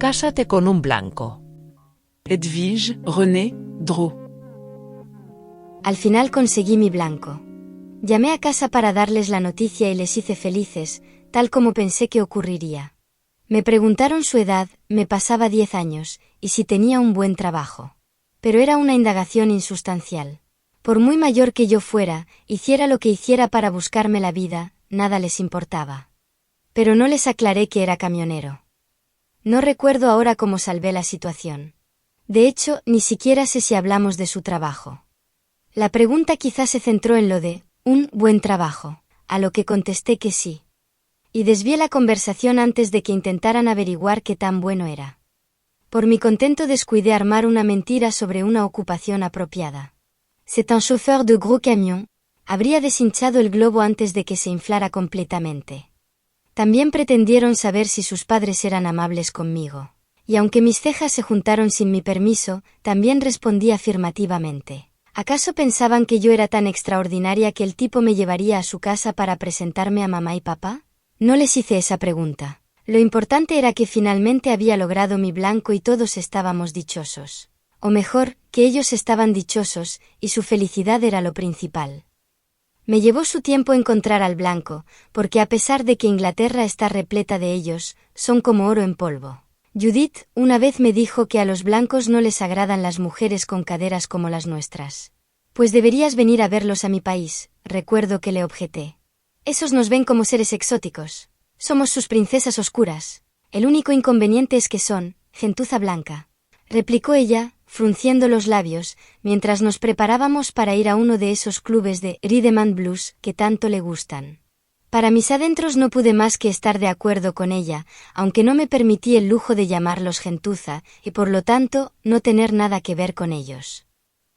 Cásate con un blanco. Edwige, René, Drew. Al final conseguí mi blanco. Llamé a casa para darles la noticia y les hice felices, tal como pensé que ocurriría. Me preguntaron su edad, me pasaba 10 años, y si tenía un buen trabajo. Pero era una indagación insustancial. Por muy mayor que yo fuera, hiciera lo que hiciera para buscarme la vida, nada les importaba. Pero no les aclaré que era camionero. No recuerdo ahora cómo salvé la situación. De hecho, ni siquiera sé si hablamos de su trabajo. La pregunta quizás se centró en lo de, un buen trabajo, a lo que contesté que sí. Y desvié la conversación antes de que intentaran averiguar qué tan bueno era. Por mi contento descuidé armar una mentira sobre una ocupación apropiada. C'est un chauffeur de gros camion. Habría deshinchado el globo antes de que se inflara completamente. También pretendieron saber si sus padres eran amables conmigo. Y aunque mis cejas se juntaron sin mi permiso, también respondí afirmativamente. ¿Acaso pensaban que yo era tan extraordinaria que el tipo me llevaría a su casa para presentarme a mamá y papá? No les hice esa pregunta. Lo importante era que finalmente había logrado mi blanco y todos estábamos dichosos. O mejor, que ellos estaban dichosos, y su felicidad era lo principal. Me llevó su tiempo encontrar al blanco, porque a pesar de que Inglaterra está repleta de ellos, son como oro en polvo. Judith una vez me dijo que a los blancos no les agradan las mujeres con caderas como las nuestras. Pues deberías venir a verlos a mi país, recuerdo que le objeté. Esos nos ven como seres exóticos. Somos sus princesas oscuras. El único inconveniente es que son, gentuza blanca. Replicó ella, frunciendo los labios, mientras nos preparábamos para ir a uno de esos clubes de rhythm and blues que tanto le gustan. Para mis adentros no pude más que estar de acuerdo con ella, aunque no me permití el lujo de llamarlos gentuza, y por lo tanto, no tener nada que ver con ellos.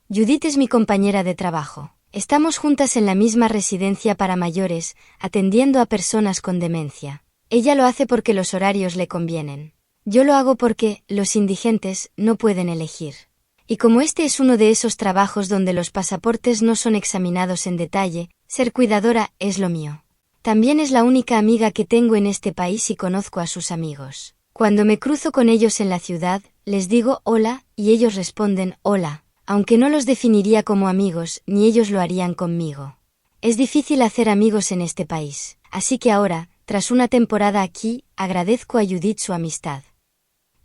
Judith es mi compañera de trabajo. Estamos juntas en la misma residencia para mayores, atendiendo a personas con demencia. Ella lo hace porque los horarios le convienen. Yo lo hago porque, los indigentes, no pueden elegir. Y como este es uno de esos trabajos donde los pasaportes no son examinados en detalle, ser cuidadora es lo mío. También es la única amiga que tengo en este país y conozco a sus amigos. Cuando me cruzo con ellos en la ciudad, les digo hola, y ellos responden hola, aunque no los definiría como amigos, ni ellos lo harían conmigo. Es difícil hacer amigos en este país, así que ahora, tras una temporada aquí, agradezco a Judith su amistad.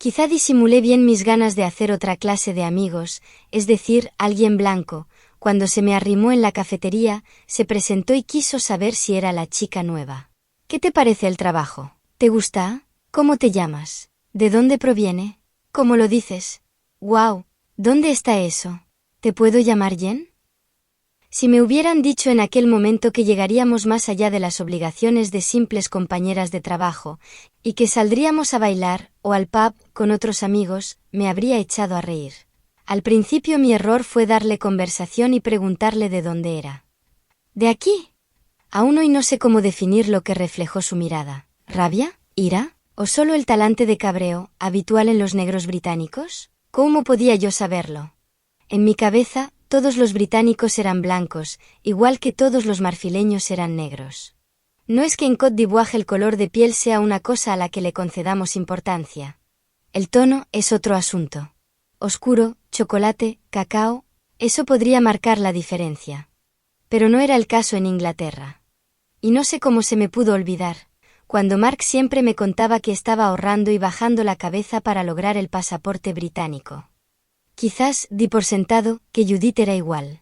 Quizá disimulé bien mis ganas de hacer otra clase de amigos, es decir, alguien blanco. Cuando se me arrimó en la cafetería, se presentó y quiso saber si era la chica nueva. ¿Qué te parece el trabajo? ¿Te gusta? ¿Cómo te llamas? ¿De dónde proviene? ¿Cómo lo dices? ¡Guau! ¿Dónde está eso? ¿Te puedo llamar Jen? Si me hubieran dicho en aquel momento que llegaríamos más allá de las obligaciones de simples compañeras de trabajo, y que saldríamos a bailar, o al pub, con otros amigos, me habría echado a reír. Al principio mi error fue darle conversación y preguntarle de dónde era. ¿De aquí? Aún hoy no sé cómo definir lo que reflejó su mirada. ¿Rabia? ¿Ira? ¿O solo el talante de cabreo, habitual en los negros británicos? ¿Cómo podía yo saberlo? En mi cabeza, todos los británicos eran blancos, igual que todos los marfileños eran negros. No es que en Côte d'Ivoire el color de piel sea una cosa a la que le concedamos importancia. El tono es otro asunto. Oscuro, chocolate, cacao, eso podría marcar la diferencia. Pero no era el caso en Inglaterra. Y no sé cómo se me pudo olvidar, cuando Mark siempre me contaba que estaba ahorrando y bajando la cabeza para lograr el pasaporte británico. Quizás di por sentado que Judith era igual.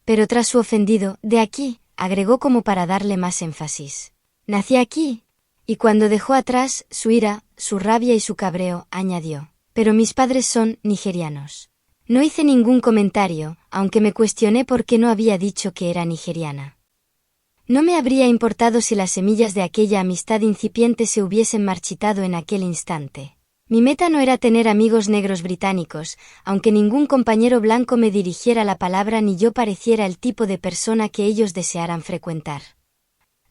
Pero tras su ofendido, de aquí, agregó como para darle más énfasis. Nací aquí. Y cuando dejó atrás su ira, su rabia y su cabreo, añadió. Pero mis padres son nigerianos. No hice ningún comentario, aunque me cuestioné por qué no había dicho que era nigeriana. No me habría importado si las semillas de aquella amistad incipiente se hubiesen marchitado en aquel instante. Mi meta no era tener amigos negros británicos, aunque ningún compañero blanco me dirigiera la palabra ni yo pareciera el tipo de persona que ellos desearan frecuentar.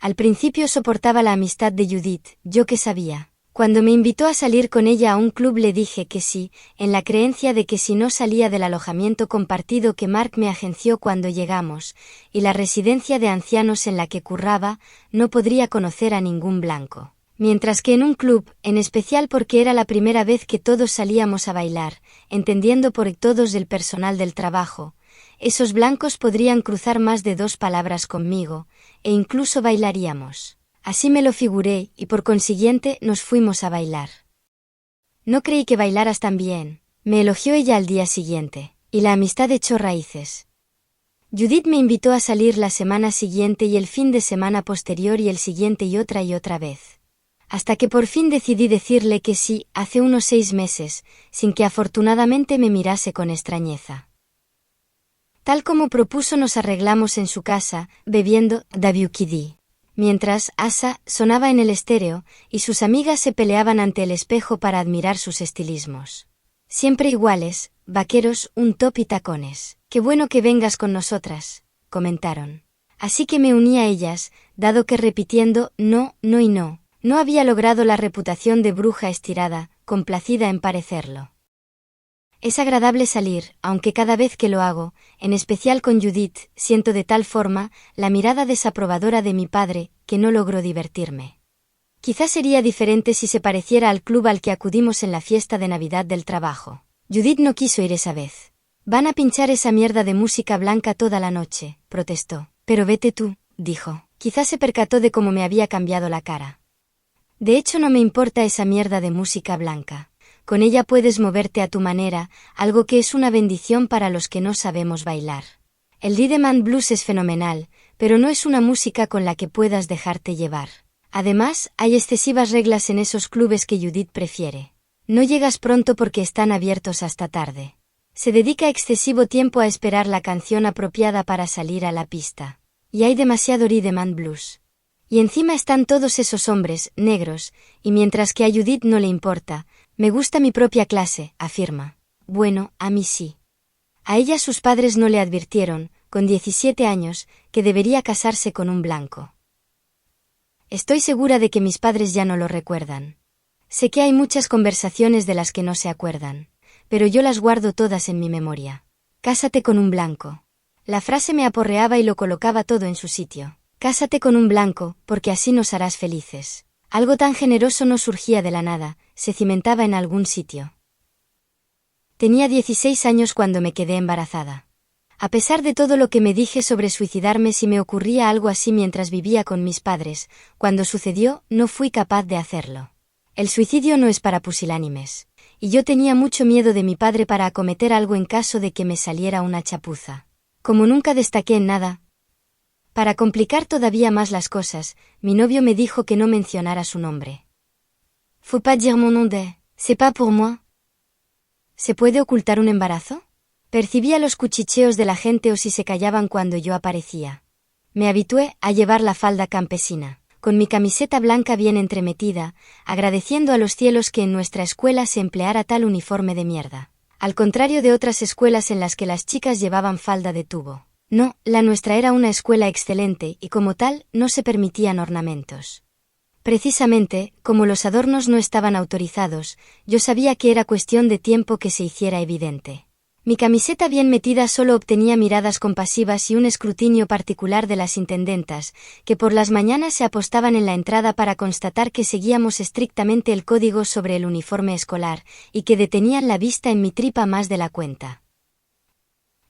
Al principio soportaba la amistad de Judith, yo que sabía. Cuando me invitó a salir con ella a un club le dije que sí, en la creencia de que si no salía del alojamiento compartido que Mark me agenció cuando llegamos, y la residencia de ancianos en la que curraba, no podría conocer a ningún blanco. Mientras que en un club, en especial porque era la primera vez que todos salíamos a bailar, entendiendo por todos el personal del trabajo, esos blancos podrían cruzar más de 2 palabras conmigo, e incluso bailaríamos. Así me lo figuré, y por consiguiente nos fuimos a bailar. No creí que bailaras tan bien, me elogió ella al día siguiente, y la amistad echó raíces. Judith me invitó a salir la semana siguiente y el fin de semana posterior y el siguiente y otra vez. Hasta que por fin decidí decirle que sí, hace unos 6 meses, sin que afortunadamente me mirase con extrañeza. Tal como propuso nos arreglamos en su casa, bebiendo WKD. Mientras Asa sonaba en el estéreo, y sus amigas se peleaban ante el espejo para admirar sus estilismos. Siempre iguales, vaqueros, un top y tacones. Qué bueno que vengas con nosotras, comentaron. Así que me uní a ellas, dado que repitiendo no, no y no, no había logrado la reputación de bruja estirada, complacida en parecerlo. Es agradable salir, aunque cada vez que lo hago, en especial con Judith, siento de tal forma la mirada desaprobadora de mi padre, que no logro divertirme. Quizás sería diferente si se pareciera al club al que acudimos en la fiesta de Navidad del trabajo. Judith no quiso ir esa vez. Van a pinchar esa mierda de música blanca toda la noche, protestó. Pero vete tú, dijo. Quizás se percató de cómo me había cambiado la cara. De hecho no me importa esa mierda de música blanca. Con ella puedes moverte a tu manera, algo que es una bendición para los que no sabemos bailar. El rhythm and blues es fenomenal, pero no es una música con la que puedas dejarte llevar. Además, hay excesivas reglas en esos clubes que Judith prefiere. No llegas pronto porque están abiertos hasta tarde. Se dedica excesivo tiempo a esperar la canción apropiada para salir a la pista. Y hay demasiado rhythm and blues. Y encima están todos esos hombres, negros, y mientras que a Judith no le importa, me gusta mi propia clase, afirma. Bueno, a mí sí. A ella sus padres no le advirtieron, con 17 años, que debería casarse con un blanco. Estoy segura de que mis padres ya no lo recuerdan. Sé que hay muchas conversaciones de las que no se acuerdan, pero yo las guardo todas en mi memoria. Cásate con un blanco. La frase me aporreaba y lo colocaba todo en su sitio. Cásate con un blanco, porque así nos harás felices. Algo tan generoso no surgía de la nada, se cimentaba en algún sitio. Tenía 16 años cuando me quedé embarazada. A pesar de todo lo que me dije sobre suicidarme si me ocurría algo así mientras vivía con mis padres, cuando sucedió, no fui capaz de hacerlo. El suicidio no es para pusilánimes. Y yo tenía mucho miedo de mi padre para acometer algo en caso de que me saliera una chapuza. Como nunca destaqué en nada, para complicar todavía más las cosas, mi novio me dijo que no mencionara su nombre. Faut pas dire mon nom de, c'est pas pour moi. ¿Se puede ocultar un embarazo? Percibía los cuchicheos de la gente o si se callaban cuando yo aparecía. Me habitué a llevar la falda campesina, con mi camiseta blanca bien entremetida, agradeciendo a los cielos que en nuestra escuela se empleara tal uniforme de mierda. Al contrario de otras escuelas en las que las chicas llevaban falda de tubo. No, la nuestra era una escuela excelente y como tal, no se permitían ornamentos. Precisamente, como los adornos no estaban autorizados, yo sabía que era cuestión de tiempo que se hiciera evidente. Mi camiseta bien metida solo obtenía miradas compasivas y un escrutinio particular de las intendentas, que por las mañanas se apostaban en la entrada para constatar que seguíamos estrictamente el código sobre el uniforme escolar, y que detenían la vista en mi tripa más de la cuenta.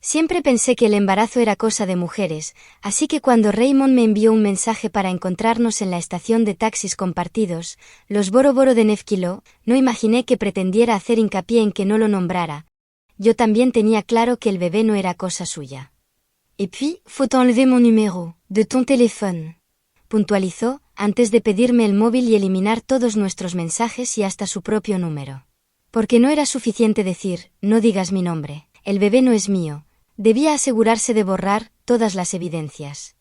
Siempre pensé que el embarazo era cosa de mujeres, así que cuando Raymond me envió un mensaje para encontrarnos en la estación de taxis compartidos, los Boro Boro de Nefkilo, no imaginé que pretendiera hacer hincapié en que no lo nombrara. Yo también tenía claro que el bebé no era cosa suya. Et puis, faut enlever mon numéro, de ton téléphone. Puntualizó, antes de pedirme el móvil y eliminar todos nuestros mensajes y hasta su propio número. Porque no era suficiente decir, no digas mi nombre, el bebé no es mío. Debía asegurarse de borrar todas las evidencias.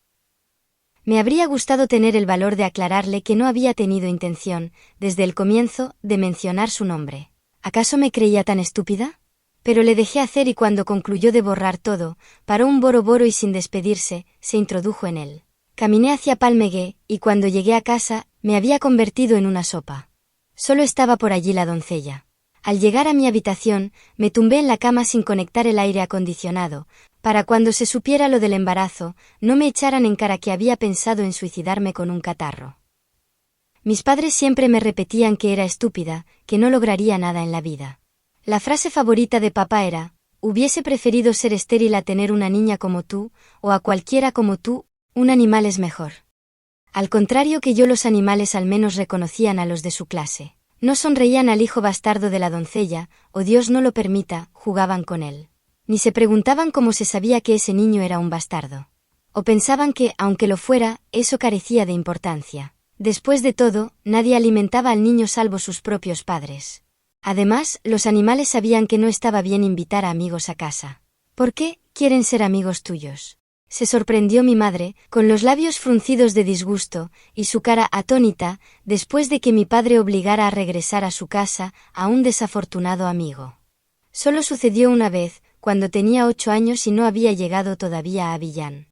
Me habría gustado tener el valor de aclararle que no había tenido intención, desde el comienzo, de mencionar su nombre. ¿Acaso me creía tan estúpida? Pero le dejé hacer y cuando concluyó de borrar todo, paró un Boro Boro y sin despedirse, se introdujo en él. Caminé hacia Palmegué, y cuando llegué a casa, me había convertido en una sopa. Solo estaba por allí la doncella. Al llegar a mi habitación, me tumbé en la cama sin conectar el aire acondicionado, para cuando se supiera lo del embarazo, no me echaran en cara que había pensado en suicidarme con un catarro. Mis padres siempre me repetían que era estúpida, que no lograría nada en la vida. La frase favorita de papá era: hubiese preferido ser estéril a tener una niña como tú, o a cualquiera como tú, un animal es mejor. Al contrario que yo, los animales al menos reconocían a los de su clase. No sonreían al hijo bastardo de la doncella, o Dios no lo permita, jugaban con él. Ni se preguntaban cómo se sabía que ese niño era un bastardo. O pensaban que, aunque lo fuera, eso carecía de importancia. Después de todo, nadie alimentaba al niño salvo sus propios padres. Además, los animales sabían que no estaba bien invitar a amigos a casa. ¿Por qué quieren ser amigos tuyos?, se sorprendió mi madre, con los labios fruncidos de disgusto, y su cara atónita, después de que mi padre obligara a regresar a su casa a un desafortunado amigo. Solo sucedió una vez, cuando tenía 8 años y no había llegado todavía a Avillán.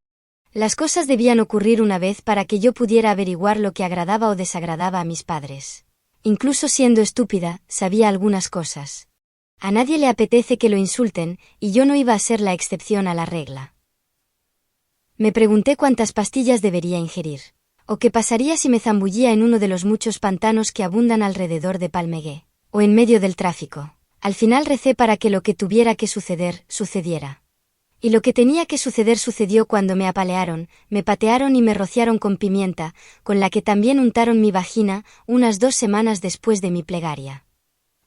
Las cosas debían ocurrir una vez para que yo pudiera averiguar lo que agradaba o desagradaba a mis padres. Incluso siendo estúpida, sabía algunas cosas. A nadie le apetece que lo insulten, y yo no iba a ser la excepción a la regla. Me pregunté cuántas pastillas debería ingerir. O qué pasaría si me zambullía en uno de los muchos pantanos que abundan alrededor de Palmegué. O en medio del tráfico. Al final recé para que lo que tuviera que suceder, sucediera. Y lo que tenía que suceder sucedió cuando me apalearon, me patearon y me rociaron con pimienta, con la que también untaron mi vagina, unas 2 semanas después de mi plegaria.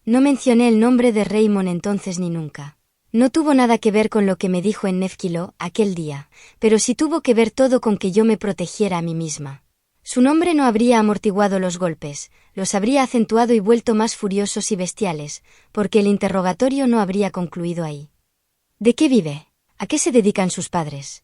No mencioné el nombre de Raymond entonces ni nunca. No tuvo nada que ver con lo que me dijo en Nefkilo aquel día, pero sí tuvo que ver todo con que yo me protegiera a mí misma. Su nombre no habría amortiguado los golpes, los habría acentuado y vuelto más furiosos y bestiales, porque el interrogatorio no habría concluido ahí. ¿De qué vive? ¿A qué se dedican sus padres?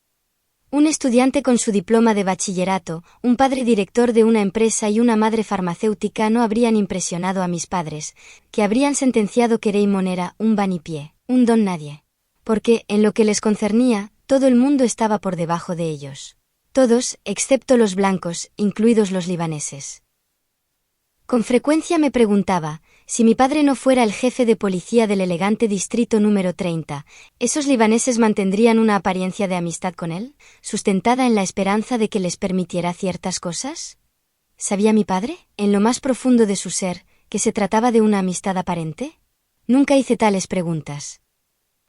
Un estudiante con su diploma de bachillerato, un padre director de una empresa y una madre farmacéutica no habrían impresionado a mis padres, que habrían sentenciado que Raymond era un vanipié, un don nadie. Porque, en lo que les concernía, todo el mundo estaba por debajo de ellos. Todos, excepto los blancos, incluidos los libaneses. Con frecuencia me preguntaba, si mi padre no fuera el jefe de policía del elegante distrito número 30, ¿esos libaneses mantendrían una apariencia de amistad con él, sustentada en la esperanza de que les permitiera ciertas cosas? ¿Sabía mi padre, en lo más profundo de su ser, que se trataba de una amistad aparente? Nunca hice tales preguntas.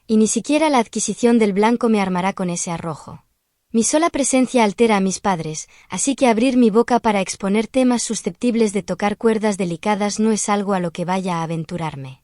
Y ni siquiera la adquisición del blanco me armará con ese arrojo. Mi sola presencia altera a mis padres, así que abrir mi boca para exponer temas susceptibles de tocar cuerdas delicadas no es algo a lo que vaya a aventurarme.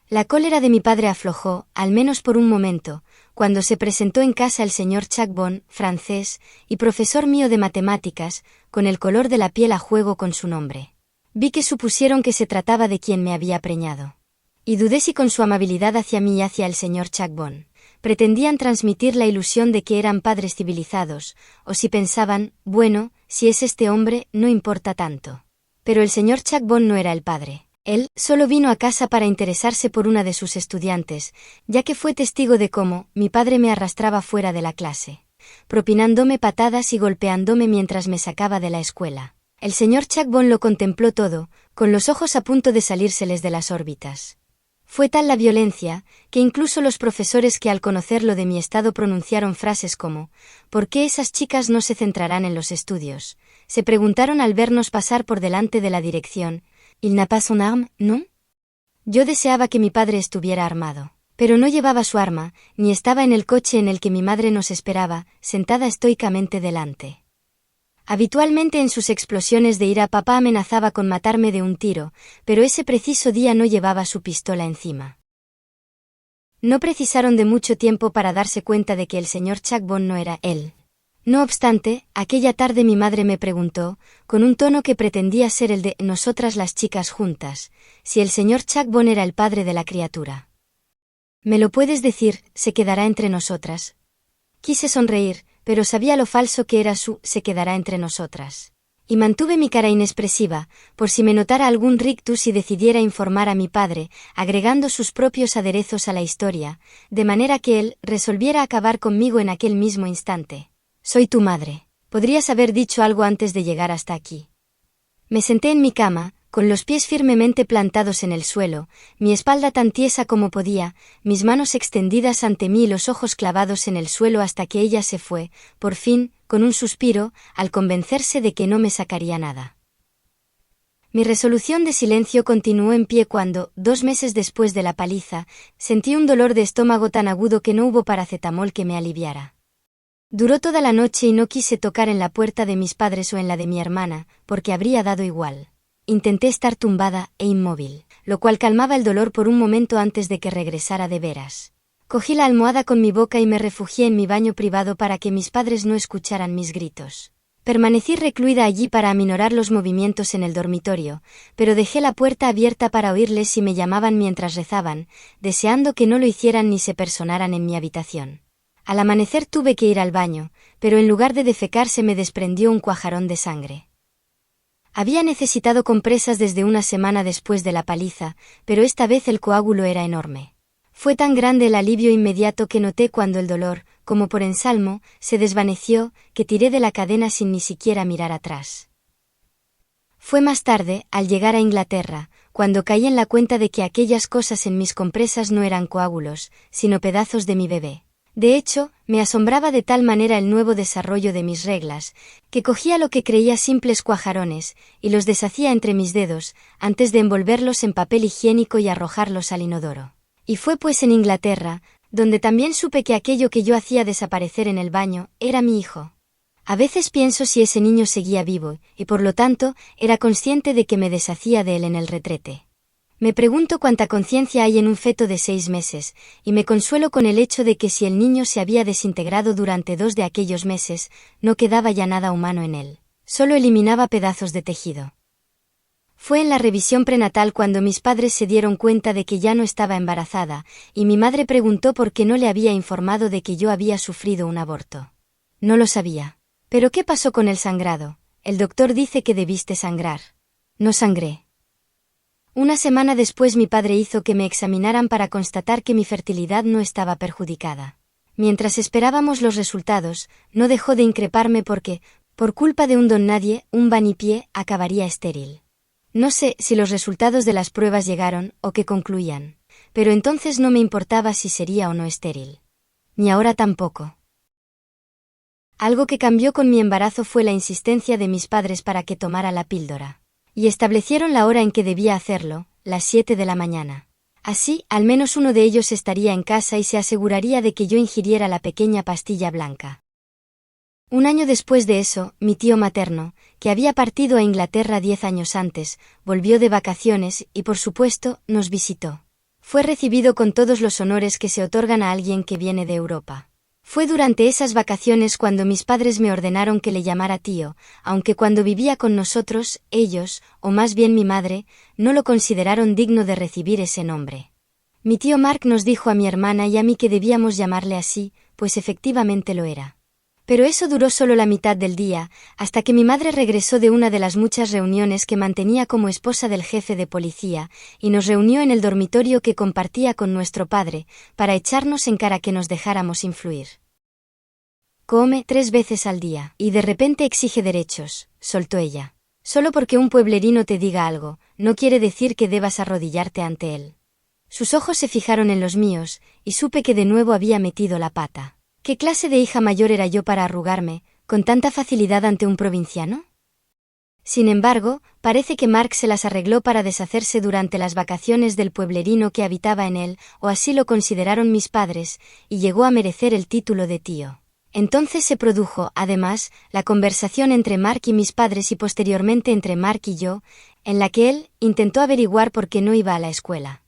La cólera de mi padre aflojó, al menos por un momento, cuando se presentó en casa el señor Chacbon, francés, y profesor mío de matemáticas, con el color de la piel a juego con su nombre. Vi que supusieron que se trataba de quien me había preñado. Y dudé si con su amabilidad hacia mí y hacia el señor Chacbon pretendían transmitir la ilusión de que eran padres civilizados, o si pensaban, bueno, si es este hombre, no importa tanto. Pero el señor Chacbon no era el padre. Él solo vino a casa para interesarse por una de sus estudiantes, ya que fue testigo de cómo mi padre me arrastraba fuera de la clase, propinándome patadas y golpeándome mientras me sacaba de la escuela. El señor Chacbon lo contempló todo, con los ojos a punto de salírseles de las órbitas. Fue tal la violencia, que incluso los profesores que al conocerlo de mi estado pronunciaron frases como, ¿por qué esas chicas no se centrarán en los estudios?, se preguntaron al vernos pasar por delante de la dirección, ¿il n'a pas son arme, no? Yo deseaba que mi padre estuviera armado, pero no llevaba su arma, ni estaba en el coche en el que mi madre nos esperaba, sentada estoicamente delante. Habitualmente en sus explosiones de ira papá amenazaba con matarme de un tiro, pero ese preciso día no llevaba su pistola encima. No precisaron de mucho tiempo para darse cuenta de que el señor Chacbon no era él. No obstante, aquella tarde mi madre me preguntó, con un tono que pretendía ser el de nosotras las chicas juntas, si el señor Chacbon era el padre de la criatura. ¿Me lo puedes decir, se quedará entre nosotras? Quise sonreír, pero sabía lo falso que era se quedará entre nosotras. Y mantuve mi cara inexpresiva, por si me notara algún rictus y decidiera informar a mi padre, agregando sus propios aderezos a la historia, de manera que él resolviera acabar conmigo en aquel mismo instante. Soy tu madre. Podrías haber dicho algo antes de llegar hasta aquí. Me senté en mi cama, con los pies firmemente plantados en el suelo, mi espalda tan tiesa como podía, mis manos extendidas ante mí y los ojos clavados en el suelo hasta que ella se fue, por fin, con un suspiro, al convencerse de que no me sacaría nada. Mi resolución de silencio continuó en pie cuando, 2 meses después de la paliza, sentí un dolor de estómago tan agudo que no hubo paracetamol que me aliviara. Duró toda la noche y no quise tocar en la puerta de mis padres o en la de mi hermana, porque habría dado igual. Intenté estar tumbada e inmóvil, lo cual calmaba el dolor por un momento antes de que regresara de veras. Cogí la almohada con mi boca y me refugié en mi baño privado para que mis padres no escucharan mis gritos. Permanecí recluida allí para aminorar los movimientos en el dormitorio, pero dejé la puerta abierta para oírles si me llamaban mientras rezaban, deseando que no lo hicieran ni se personaran en mi habitación. Al amanecer tuve que ir al baño, pero en lugar de defecar se me desprendió un cuajarón de sangre. Había necesitado compresas desde una semana después de la paliza, pero esta vez el coágulo era enorme. Fue tan grande el alivio inmediato que noté cuando el dolor, como por ensalmo, se desvaneció, que tiré de la cadena sin ni siquiera mirar atrás. Fue más tarde, al llegar a Inglaterra, cuando caí en la cuenta de que aquellas cosas en mis compresas no eran coágulos, sino pedazos de mi bebé. De hecho, me asombraba de tal manera el nuevo desarrollo de mis reglas, que cogía lo que creía simples cuajarones, y los deshacía entre mis dedos, antes de envolverlos en papel higiénico y arrojarlos al inodoro. Y fue pues en Inglaterra, donde también supe que aquello que yo hacía desaparecer en el baño, era mi hijo. A veces pienso si ese niño seguía vivo, y por lo tanto, era consciente de que me deshacía de él en el retrete. Me pregunto cuánta conciencia hay en un feto de 6 meses, y me consuelo con el hecho de que si el niño se había desintegrado durante 2 de aquellos meses, no quedaba ya nada humano en él. Solo eliminaba pedazos de tejido. Fue en la revisión prenatal cuando mis padres se dieron cuenta de que ya no estaba embarazada, y mi madre preguntó por qué no le había informado de que yo había sufrido un aborto. No lo sabía. ¿Pero qué pasó con el sangrado? El doctor dice que debiste sangrar. No sangré. Una semana después mi padre hizo que me examinaran para constatar que mi fertilidad no estaba perjudicada. Mientras esperábamos los resultados, no dejó de increparme porque, por culpa de un don nadie, un vanipié, acabaría estéril. No sé si los resultados de las pruebas llegaron o qué concluían, pero entonces no me importaba si sería o no estéril. Ni ahora tampoco. Algo que cambió con mi embarazo fue la insistencia de mis padres para que tomara la píldora. Y establecieron la hora en que debía hacerlo, las 7 de la mañana. Así, al menos uno de ellos estaría en casa y se aseguraría de que yo ingiriera la pequeña pastilla blanca. Un año después de eso, mi tío materno, que había partido a Inglaterra 10 años antes, volvió de vacaciones y por supuesto, nos visitó. Fue recibido con todos los honores que se otorgan a alguien que viene de Europa. Fue durante esas vacaciones cuando mis padres me ordenaron que le llamara tío, aunque cuando vivía con nosotros, ellos, o más bien mi madre, no lo consideraron digno de recibir ese nombre. Mi tío Mark nos dijo a mi hermana y a mí que debíamos llamarle así, pues efectivamente lo era. Pero eso duró solo la mitad del día, hasta que mi madre regresó de una de las muchas reuniones que mantenía como esposa del jefe de policía, y nos reunió en el dormitorio que compartía con nuestro padre, para echarnos en cara que nos dejáramos influir. Come 3 veces al día, y de repente exige derechos, soltó ella. Solo porque un pueblerino te diga algo, no quiere decir que debas arrodillarte ante él. Sus ojos se fijaron en los míos, y supe que de nuevo había metido la pata. ¿Qué clase de hija mayor era yo para arrugarme, con tanta facilidad ante un provinciano? Sin embargo, parece que Mark se las arregló para deshacerse durante las vacaciones del pueblerino que habitaba en él, o así lo consideraron mis padres, y llegó a merecer el título de tío. Entonces se produjo, además, la conversación entre Mark y mis padres y posteriormente entre Mark y yo, en la que él intentó averiguar por qué no iba a la escuela.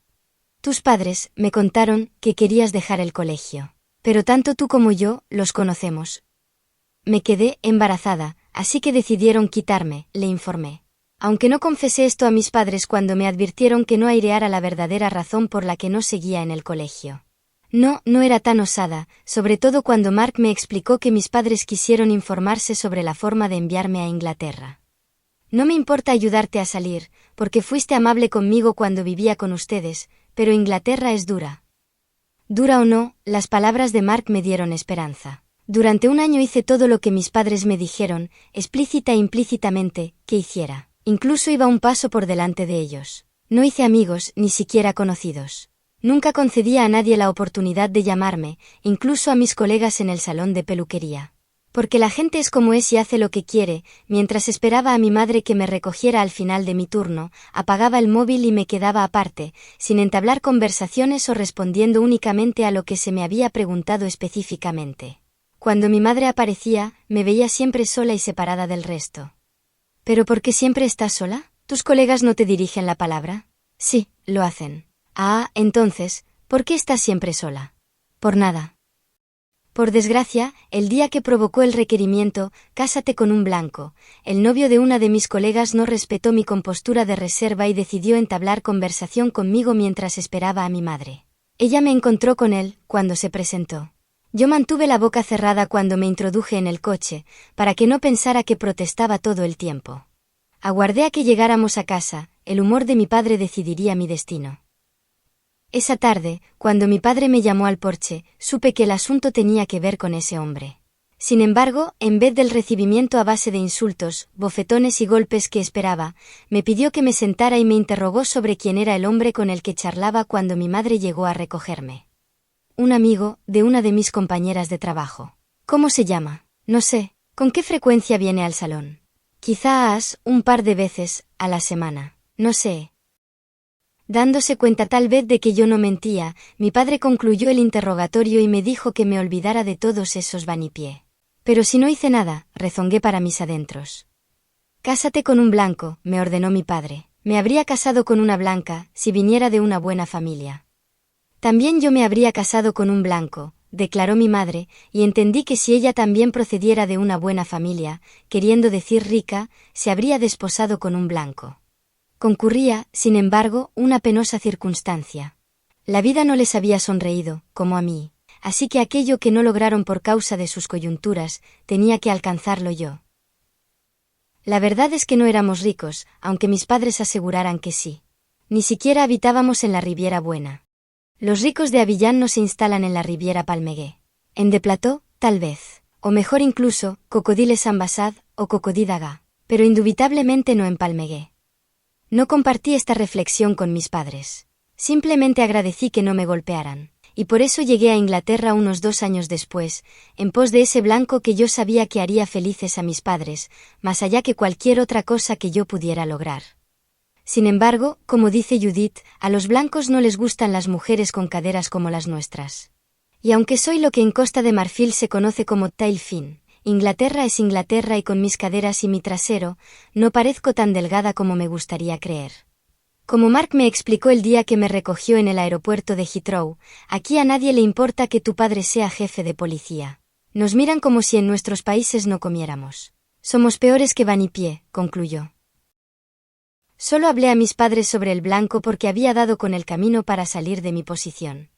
Tus padres, me contaron, que querías dejar el colegio. Pero tanto tú como yo, los conocemos. Me quedé embarazada, así que decidieron quitarme, le informé. Aunque no confesé esto a mis padres cuando me advirtieron que no aireara la verdadera razón por la que no seguía en el colegio. No era tan osada, sobre todo cuando Mark me explicó que mis padres quisieron informarse sobre la forma de enviarme a Inglaterra. No me importa ayudarte a salir, porque fuiste amable conmigo cuando vivía con ustedes, pero Inglaterra es dura. Dura o no, las palabras de Mark me dieron esperanza. Durante un año hice todo lo que mis padres me dijeron, explícita e implícitamente, que hiciera. Incluso iba un paso por delante de ellos. No hice amigos, ni siquiera conocidos. Nunca concedía a nadie la oportunidad de llamarme, incluso a mis colegas en el salón de peluquería. Porque la gente es como es y hace lo que quiere. Mientras esperaba a mi madre que me recogiera al final de mi turno, apagaba el móvil y me quedaba aparte, sin entablar conversaciones o respondiendo únicamente a lo que se me había preguntado específicamente. Cuando mi madre aparecía, me veía siempre sola y separada del resto. ¿Pero por qué siempre estás sola? ¿Tus colegas no te dirigen la palabra? Sí, lo hacen. Ah, entonces, ¿por qué estás siempre sola? Por nada. Por desgracia, el día que provocó el requerimiento, cásate con un blanco, el novio de una de mis colegas no respetó mi compostura de reserva y decidió entablar conversación conmigo mientras esperaba a mi madre. Ella me encontró con él, cuando se presentó. Yo mantuve la boca cerrada cuando me introduje en el coche, para que no pensara que protestaba todo el tiempo. Aguardé a que llegáramos a casa, el humor de mi padre decidiría mi destino. Esa tarde, cuando mi padre me llamó al porche, supe que el asunto tenía que ver con ese hombre. Sin embargo, en vez del recibimiento a base de insultos, bofetones y golpes que esperaba, me pidió que me sentara y me interrogó sobre quién era el hombre con el que charlaba cuando mi madre llegó a recogerme. Un amigo, de una de mis compañeras de trabajo. ¿Cómo se llama? No sé. ¿Con qué frecuencia viene al salón? Quizás un par de veces a la semana. No sé. Dándose cuenta tal vez de que yo no mentía, mi padre concluyó el interrogatorio y me dijo que me olvidara de todos esos vanipié. Pero si no hice nada, rezongué para mis adentros. Cásate con un blanco, me ordenó mi padre. Me habría casado con una blanca, si viniera de una buena familia. También yo me habría casado con un blanco, declaró mi madre, y entendí que si ella también procediera de una buena familia, queriendo decir rica, se habría desposado con un blanco. Concurría, sin embargo, una penosa circunstancia. La vida no les había sonreído, como a mí, así que aquello que no lograron por causa de sus coyunturas, tenía que alcanzarlo yo. La verdad es que no éramos ricos, aunque mis padres aseguraran que sí. Ni siquiera habitábamos en la Riviera Buena. Los ricos de Avillán no se instalan en la Riviera Palmegué. En de Plató, tal vez. O mejor incluso, Cocodile-Sambassade o Cocodí-Daga. Pero indubitablemente no en Palmegué. No compartí esta reflexión con mis padres. Simplemente agradecí que no me golpearan, y por eso llegué a Inglaterra unos 2 años después, en pos de ese blanco que yo sabía que haría felices a mis padres, más allá que cualquier otra cosa que yo pudiera lograr. Sin embargo, como dice Judith, a los blancos no les gustan las mujeres con caderas como las nuestras. Y aunque soy lo que en Costa de Marfil se conoce como tail fin, Inglaterra es Inglaterra y con mis caderas y mi trasero, no parezco tan delgada como me gustaría creer. Como Mark me explicó el día que me recogió en el aeropuerto de Heathrow, aquí a nadie le importa que tu padre sea jefe de policía. Nos miran como si en nuestros países no comiéramos. Somos peores que vanipié, concluyó. Solo hablé a mis padres sobre el blanco porque había dado con el camino para salir de mi posición.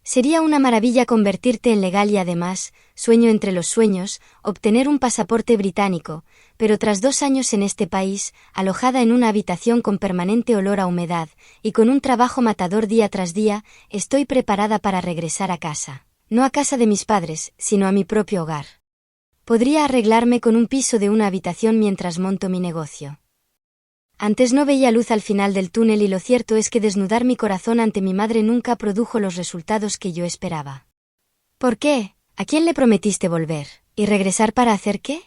Sería una maravilla convertirte en legal y además, sueño entre los sueños, obtener un pasaporte británico, pero tras 2 años en este país, alojada en una habitación con permanente olor a humedad, y con un trabajo matador día tras día, estoy preparada para regresar a casa. No a casa de mis padres, sino a mi propio hogar. Podría arreglarme con un piso de una habitación mientras monto mi negocio. Antes no veía luz al final del túnel y lo cierto es que desnudar mi corazón ante mi madre nunca produjo los resultados que yo esperaba. ¿Por qué? ¿A quién le prometiste volver? ¿Y regresar para hacer qué?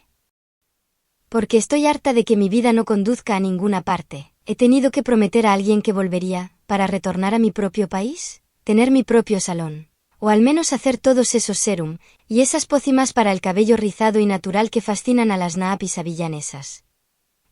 Porque estoy harta de que mi vida no conduzca a ninguna parte. ¿He tenido que prometer a alguien que volvería, para retornar a mi propio país? ¿Tener mi propio salón? O al menos hacer todos esos serum, y esas pócimas para el cabello rizado y natural que fascinan a las naapis avillanesas.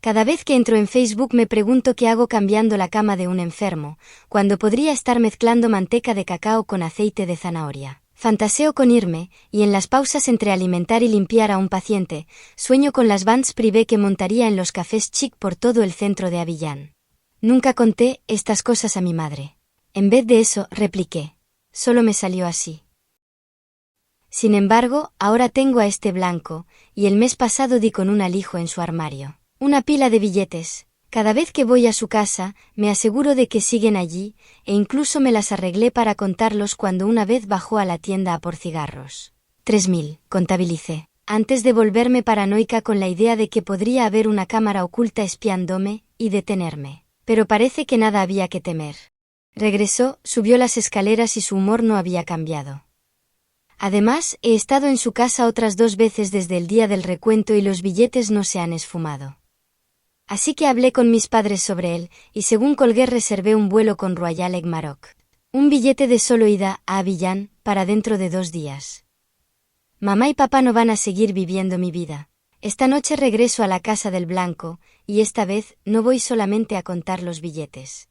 Cada vez que entro en Facebook me pregunto qué hago cambiando la cama de un enfermo, cuando podría estar mezclando manteca de cacao con aceite de zanahoria. Fantaseo con irme, y en las pausas entre alimentar y limpiar a un paciente, sueño con las vans privé que montaría en los cafés chic por todo el centro de Avillán. Nunca conté estas cosas a mi madre. En vez de eso, repliqué. Solo me salió así. Sin embargo, ahora tengo a este blanco, y el mes pasado di con un alijo en su armario. Una pila de billetes. Cada vez que voy a su casa, me aseguro de que siguen allí, e incluso me las arreglé para contarlos cuando una vez bajó a la tienda a por cigarros. 3.000, contabilicé, antes de volverme paranoica con la idea de que podría haber una cámara oculta espiándome, y detenerme. Pero parece que nada había que temer. Regresó, subió las escaleras y su humor no había cambiado. Además, he estado en su casa otras 2 veces desde el día del recuento y los billetes no se han esfumado. Así que hablé con mis padres sobre él, y según colgué reservé un vuelo con Royal Air Maroc. Un billete de solo ida a Abiyán, para dentro de 2 días. Mamá y papá no van a seguir viviendo mi vida. Esta noche regreso a la Casa del Blanco, y esta vez no voy solamente a contar los billetes.